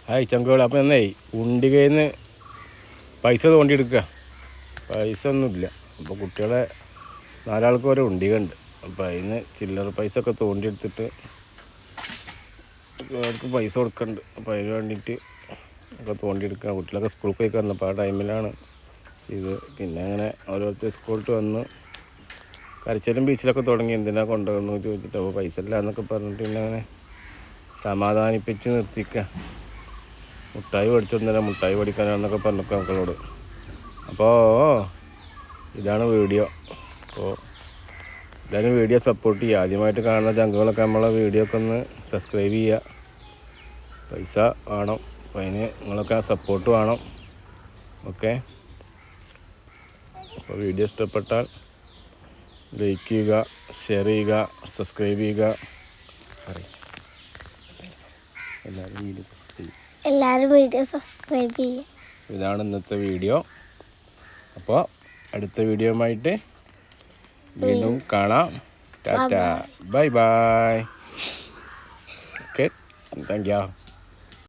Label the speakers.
Speaker 1: Hi ചങ്കുകൾ. അപ്പോൾ എന്നേ ഉണ്ടികയിൽ നിന്ന് പൈസ തോണ്ടിയെടുക്കുക. പൈസ ഒന്നുമില്ല. അപ്പോൾ കുട്ടികളെ 4 ആൾക്ക് വരെ ഉണ്ടിക ഉണ്ട്. അപ്പോൾ അതിന് ചില്ലറ പൈസ ഒക്കെ തോണ്ടിയെടുത്തിട്ട് അവർക്ക് പൈസ കൊടുക്കുന്നുണ്ട്. അപ്പോൾ അതിന് വേണ്ടിയിട്ട് ഒക്കെ തോണ്ടിയെടുക്കുക. കുട്ടികളൊക്കെ സ്കൂളിൽ പോയി കയറുന്നപ്പോൾ ആ ടൈമിലാണ് ചെയ്ത്. പിന്നെ അങ്ങനെ ഓരോരുത്തർ സ്കൂളിൽ വന്ന് കരച്ചിലും ബീച്ചിലൊക്കെ തുടങ്ങി. എന്തിനാണ് കൊണ്ടുപോകണമെന്ന് ചോദിച്ചിട്ട് അപ്പോൾ പൈസ ഇല്ല എന്നൊക്കെ പറഞ്ഞിട്ട് പിന്നെ അങ്ങനെ സമാധാനിപ്പിച്ച് നിർത്തിക്കുക. മുട്ടായി മേടിച്ചിരുന്നില്ല, മുട്ടായി പഠിക്കാനാണെന്നൊക്കെ പറഞ്ഞു മക്കളോട്. അപ്പോൾ ഇതാണ് വീഡിയോ. അപ്പോൾ എല്ലാവരും വീഡിയോ സപ്പോർട്ട് ചെയ്യുക. ആദ്യമായിട്ട് കാണുന്ന ചങ്കുകളൊക്കെ നമ്മളെ വീഡിയോ ഒക്കെ ഒന്ന് സബ്സ്ക്രൈബ് ചെയ്യുക. പൈസ വേണം, അപ്പോൾ അതിന് നിങ്ങളൊക്കെ സപ്പോർട്ട് വേണം. ഓക്കെ. അപ്പോൾ വീഡിയോ ഇഷ്ടപ്പെട്ടാൽ ലൈക്ക് ചെയ്യുക, ഷെയർ ചെയ്യുക, സബ്സ്ക്രൈബ് ചെയ്യുക.
Speaker 2: എല്ലാവരും വീഡിയോ സബ്സ്ക്രൈബ് ചെയ്യുക.
Speaker 1: ഇതാണ് ഇന്നത്തെ വീഡിയോ. അപ്പോൾ അടുത്ത വീഡിയോയുമായിട്ട് വീണ്ടും കാണാം. Tata, bye bye. Okay, thank you.